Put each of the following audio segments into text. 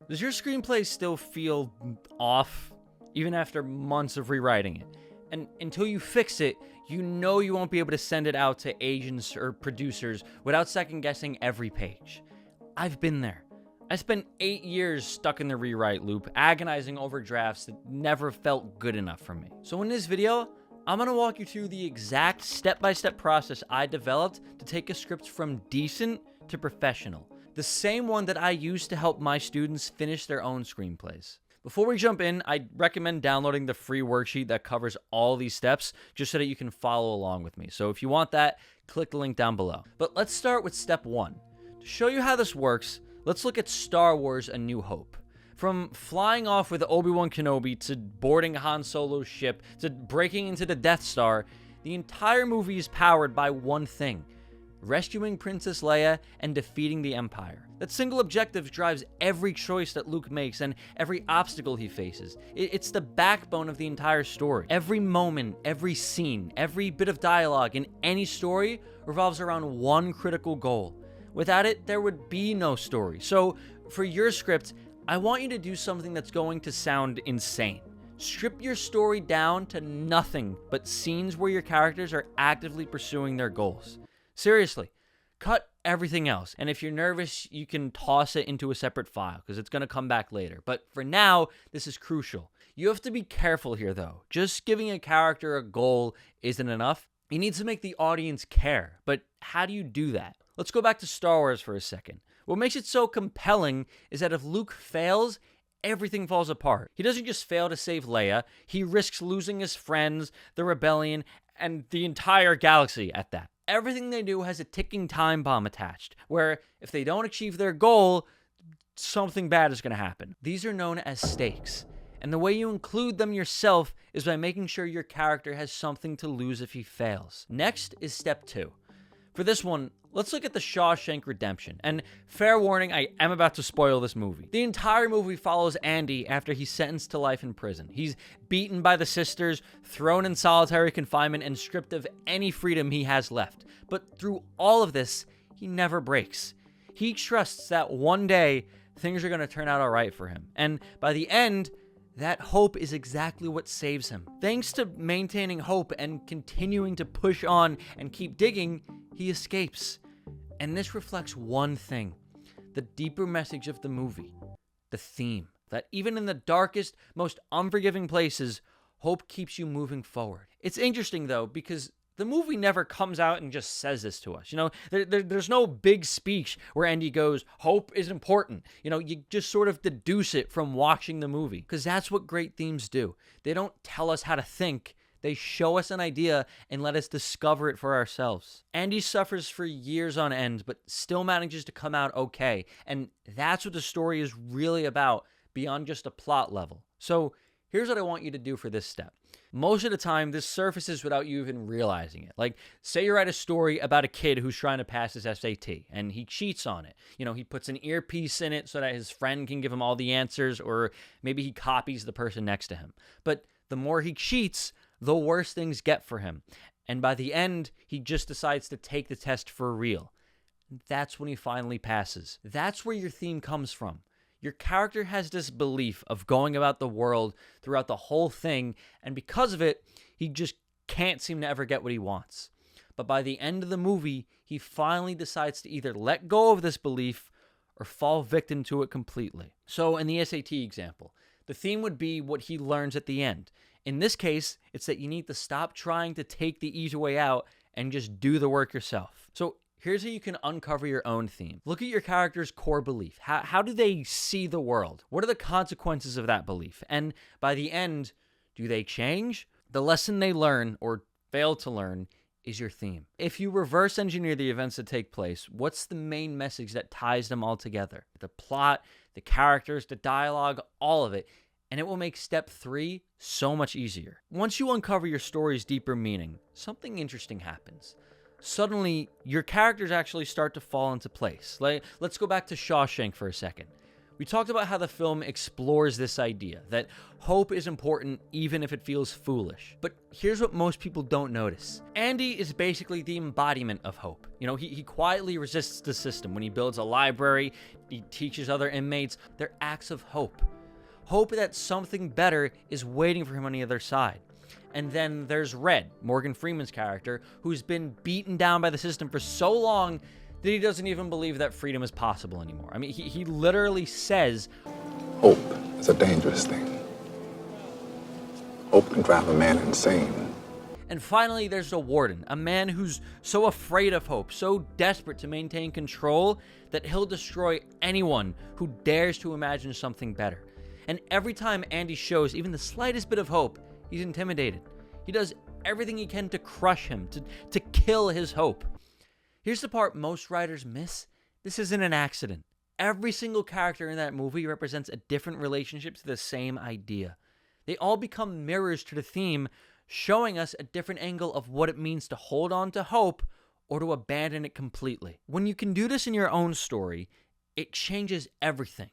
Does your screenplay still feel off, even after months of rewriting it? And until you fix it, you know you won't be able to send it out to agents or producers without second guessing every page. I've been there. I spent 8 years stuck in the rewrite loop, agonizing over drafts that never felt good enough for me. So in this video, I'm going to walk you through the exact step-by-step process I developed to take a script from decent to professional. The same one that I use to help my students finish their own screenplays. Before we jump in, I recommend downloading the free worksheet that covers all these steps just so that you can follow along with me. So if you want that, click the link down below. But let's start with step 1. To show you how this works, let's look at Star Wars: A New Hope. From flying off with Obi-Wan Kenobi to boarding Han Solo's ship to breaking into the Death Star, the entire movie is powered by one thing: rescuing Princess Leia and defeating the Empire. That single objective drives every choice that Luke makes and every obstacle he faces. It's the backbone of the entire story. Every moment, every scene, every bit of dialogue in any story revolves around one critical goal. Without it, there would be no story. So, for your script, I want you to do something that's going to sound insane. Strip your story down to nothing but scenes where your characters are actively pursuing their goals. Seriously, cut everything else. And if you're nervous, you can toss it into a separate file because it's going to come back later. But for now, this is crucial. You have to be careful here, though. Just giving a character a goal isn't enough. You need to make the audience care. But how do you do that? Let's go back to Star Wars for a second. What makes it so compelling is that if Luke fails, everything falls apart. He doesn't just fail to save Leia, he risks losing his friends, the rebellion, and the entire galaxy at that. Everything they do has a ticking time bomb attached, where if they don't achieve their goal, something bad is going to happen. These are known as stakes, and the way you include them yourself is by making sure your character has something to lose if he fails. Next is step 2. For this one, let's look at The Shawshank Redemption. And fair warning, I am about to spoil this movie. The entire movie follows Andy after he's sentenced to life in prison. He's beaten by the sisters, thrown in solitary confinement, and stripped of any freedom he has left. But through all of this, he never breaks. He trusts that one day, things are going to turn out all right for him. And by the end, that hope is exactly what saves him. Thanks to maintaining hope and continuing to push on and keep digging, he escapes. And this reflects one thing: the deeper message of the movie, the theme, that even in the darkest, most unforgiving places, hope keeps you moving forward. It's interesting, though, because the movie never comes out and just says this to us. There's no big speech where Andy goes, hope is important. You just sort of deduce it from watching the movie, because that's what great themes do. They don't tell us how to think. They show us an idea and let us discover it for ourselves. Andy suffers for years on end, but still manages to come out okay. And that's what the story is really about, beyond just a plot level. So here's what I want you to do for this step. Most of the time, this surfaces without you even realizing it. Like, say you write a story about a kid who's trying to pass his SAT, and he cheats on it. He puts an earpiece in it so that his friend can give him all the answers, or maybe he copies the person next to him. But the more he cheats, the worse things get for him. And by the end, he just decides to take the test for real. That's when he finally passes. That's where your theme comes from. Your character has this belief of going about the world throughout the whole thing, and because of it, he just can't seem to ever get what he wants. But by the end of the movie, he finally decides to either let go of this belief or fall victim to it completely. So in the SAT example, the theme would be what he learns at the end. In this case, it's that you need to stop trying to take the easy way out and just do the work yourself. So here's how you can uncover your own theme. Look at your character's core belief. How do they see the world? What are the consequences of that belief? And by the end, do they change? The lesson they learn or fail to learn is your theme. If you reverse engineer the events that take place, what's the main message that ties them all together? The plot, the characters, the dialogue, all of it. And it will make step 3 so much easier. Once you uncover your story's deeper meaning, something interesting happens. Suddenly, your characters actually start to fall into place. Let's go back to Shawshank for a second. We talked about how the film explores this idea, that hope is important even if it feels foolish. But here's what most people don't notice. Andy is basically the embodiment of hope. You know, he quietly resists the system. When he builds a library, he teaches other inmates. They're acts of hope. Hope that something better is waiting for him on the other side. And then there's Red, Morgan Freeman's character, who's been beaten down by the system for so long that he doesn't even believe that freedom is possible anymore. I mean, he literally says, hope is a dangerous thing. Hope can drive a man insane. And finally, there's the warden, a man who's so afraid of hope, so desperate to maintain control, that he'll destroy anyone who dares to imagine something better. And every time Andy shows even the slightest bit of hope, he's intimidated. He does everything he can to crush him, to kill his hope. Here's the part most writers miss. This isn't an accident. Every single character in that movie represents a different relationship to the same idea. They all become mirrors to the theme, showing us a different angle of what it means to hold on to hope or to abandon it completely. When you can do this in your own story, it changes everything.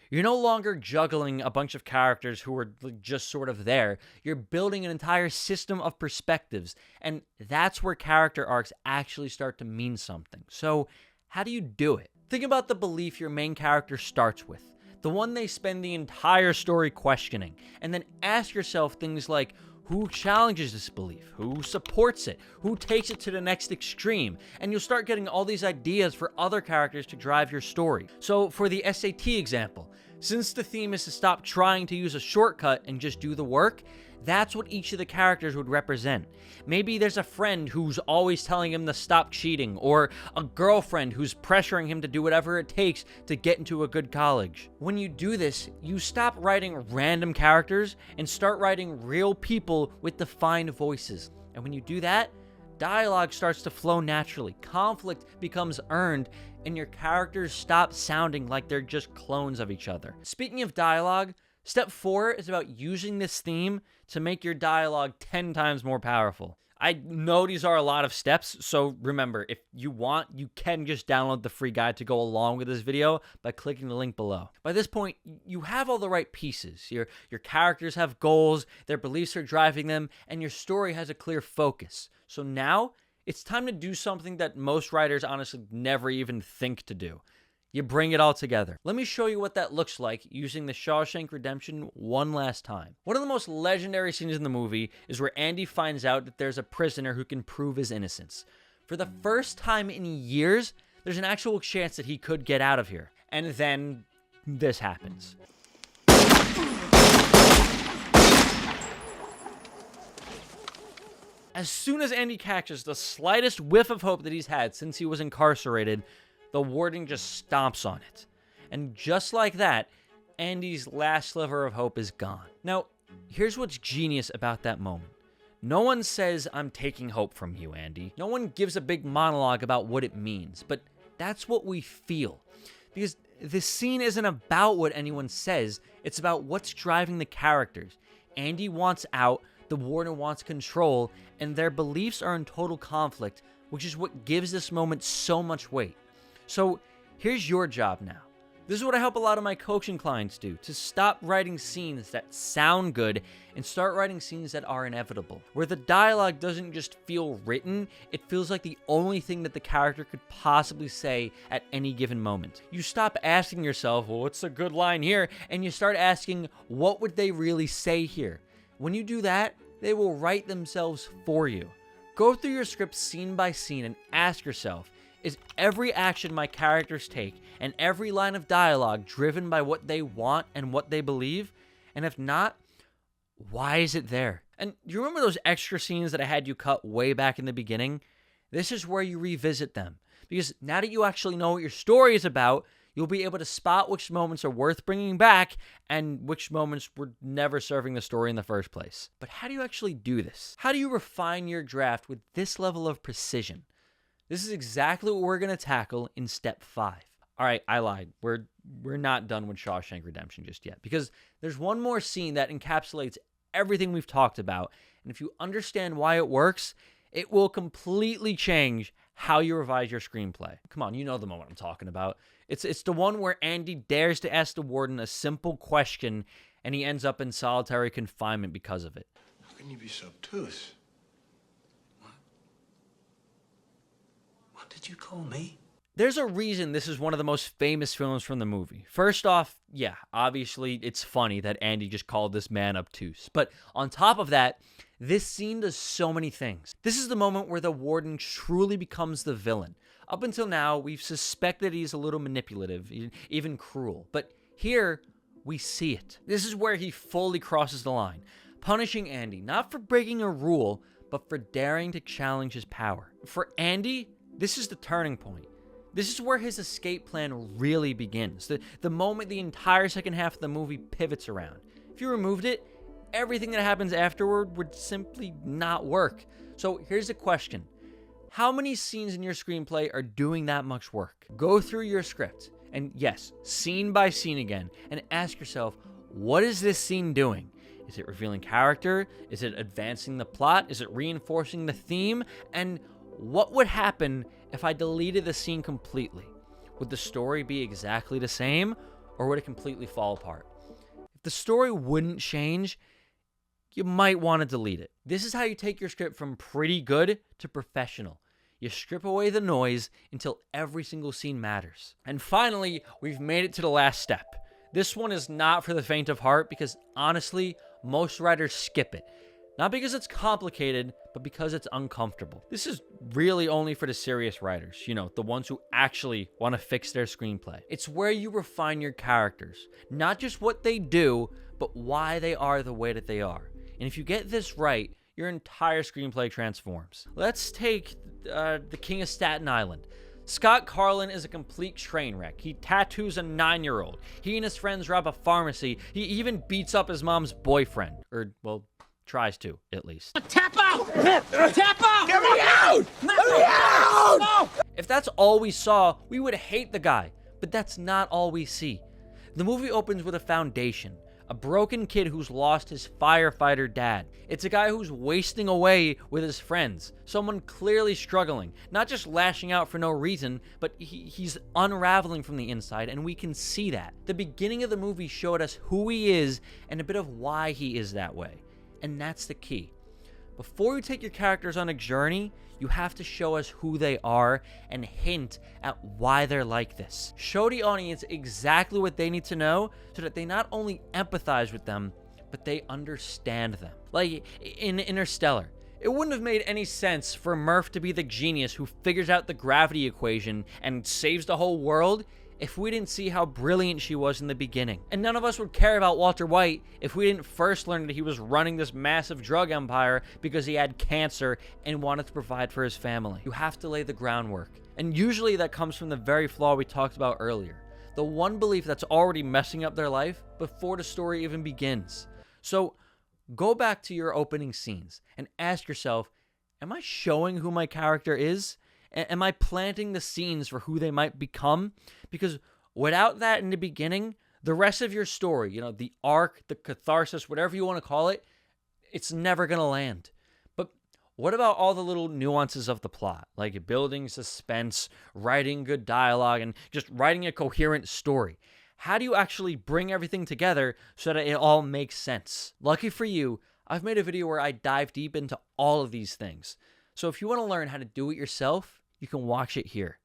You're no longer juggling a bunch of characters who are just sort of there. You're building an entire system of perspectives, and that's where character arcs actually start to mean something. So, how do you do it? Think about the belief your main character starts with, the one they spend the entire story questioning, and then ask yourself things like, who challenges this belief? Who supports it? Who takes it to the next extreme? And you'll start getting all these ideas for other characters to drive your story. So for the SAT example, since the theme is to stop trying to use a shortcut and just do the work, that's what each of the characters would represent. Maybe there's a friend who's always telling him to stop cheating, or a girlfriend who's pressuring him to do whatever it takes to get into a good college. When you do this, you stop writing random characters and start writing real people with defined voices. And when you do that, dialogue starts to flow naturally, conflict becomes earned, and your characters stop sounding like they're just clones of each other. Speaking of dialogue, step 4 is about using this theme to make your dialogue 10 times more powerful. I know these are a lot of steps, so remember, if you want, you can just download the free guide to go along with this video by clicking the link below. By this point, you have all the right pieces. Your characters have goals, their beliefs are driving them, and your story has a clear focus. So now, it's time to do something that most writers honestly never even think to do. You bring it all together. Let me show you what that looks like using the Shawshank Redemption one last time. One of the most legendary scenes in the movie is where Andy finds out that there's a prisoner who can prove his innocence. For the first time in years, there's an actual chance that he could get out of here. And then this happens. As soon as Andy catches the slightest whiff of hope that he's had since he was incarcerated, the warden just stomps on it. And just like that, Andy's last sliver of hope is gone. Now, here's what's genius about that moment. No one says, "I'm taking hope from you, Andy." No one gives a big monologue about what it means, but that's what we feel. Because this scene isn't about what anyone says, it's about what's driving the characters. Andy wants out, the warden wants control, and their beliefs are in total conflict, which is what gives this moment so much weight. So here's your job now. This is what I help a lot of my coaching clients do, to stop writing scenes that sound good and start writing scenes that are inevitable, where the dialogue doesn't just feel written, it feels like the only thing that the character could possibly say at any given moment. You stop asking yourself, well, what's a good line here? And you start asking, what would they really say here? When you do that, they will write themselves for you. Go through your script scene by scene and ask yourself, is every action my characters take and every line of dialogue driven by what they want and what they believe? And if not, why is it there? And do you remember those extra scenes that I had you cut way back in the beginning? This is where you revisit them. Because now that you actually know what your story is about, you'll be able to spot which moments are worth bringing back and which moments were never serving the story in the first place. But how do you actually do this? How do you refine your draft with this level of precision? This is exactly what we're going to tackle in step 5. All right, I lied. We're not done with Shawshank Redemption just yet, because there's one more scene that encapsulates everything we've talked about. And if you understand why it works, it will completely change how you revise your screenplay. Come on, you know the moment I'm talking about. It's the one where Andy dares to ask the warden a simple question, and he ends up in solitary confinement because of it. How can you be so obtuse? What did you call me? There's a reason this is one of the most famous films from the movie. First off, yeah, obviously it's funny that Andy just called this man obtuse. But on top of that, this scene does so many things. This is the moment where the warden truly becomes the villain. Up until now, we've suspected he's a little manipulative, even cruel. But here, we see it. This is where he fully crosses the line, punishing Andy, not for breaking a rule, but for daring to challenge his power. For Andy, this is the turning point. This is where his escape plan really begins. The moment the entire second half of the movie pivots around. If you removed it, everything that happens afterward would simply not work. So here's the question. How many scenes in your screenplay are doing that much work? Go through your script, and yes, scene by scene again, and ask yourself, what is this scene doing? Is it revealing character? Is it advancing the plot? Is it reinforcing the theme? And what would happen if I deleted the scene completely? Would the story be exactly the same, or would it completely fall apart? If the story wouldn't change, you might want to delete it. This is how you take your script from pretty good to professional. You strip away the noise until every single scene matters. And finally, we've made it to the last step. This one is not for the faint of heart because honestly, most writers skip it. Not because it's complicated, but because it's uncomfortable. This is really only for the serious writers, the ones who actually want to fix their screenplay. It's where you refine your characters, not just what they do, but why they are the way that they are. And if you get this right, your entire screenplay transforms. Let's take the King of Staten Island. Scott Carlin is a complete train wreck. He tattoos a 9-year-old. He and his friends rob a pharmacy. He even beats up his mom's boyfriend. Or, well, tries to, at least. Tap out! Tap out! Get me out! Let me out! No! If that's all we saw, we would hate the guy. But that's not all we see. The movie opens with a foundation. A broken kid who's lost his firefighter dad. It's a guy who's wasting away with his friends. Someone clearly struggling. Not just lashing out for no reason, but he's unraveling from the inside, and we can see that. The beginning of the movie showed us who he is and a bit of why he is that way. And that's the key. Before you take your characters on a journey, you have to show us who they are and hint at why they're like this. Show the audience exactly what they need to know so that they not only empathize with them, but they understand them. Like in Interstellar, it wouldn't have made any sense for Murph to be the genius who figures out the gravity equation and saves the whole world if we didn't see how brilliant she was in the beginning. And none of us would care about Walter White if we didn't first learn that he was running this massive drug empire because he had cancer and wanted to provide for his family. You have to lay the groundwork. And usually that comes from the very flaw we talked about earlier. The one belief that's already messing up their life before the story even begins. So go back to your opening scenes and ask yourself, am I showing who my character is? Am I planting the scenes for who they might become? Because without that in the beginning, the rest of your story, the arc, the catharsis, whatever you want to call it, it's never going to land. But what about all the little nuances of the plot? Like building suspense, writing good dialogue, and just writing a coherent story. How do you actually bring everything together so that it all makes sense? Lucky for you, I've made a video where I dive deep into all of these things. So if you want to learn how to do it yourself, you can watch it here.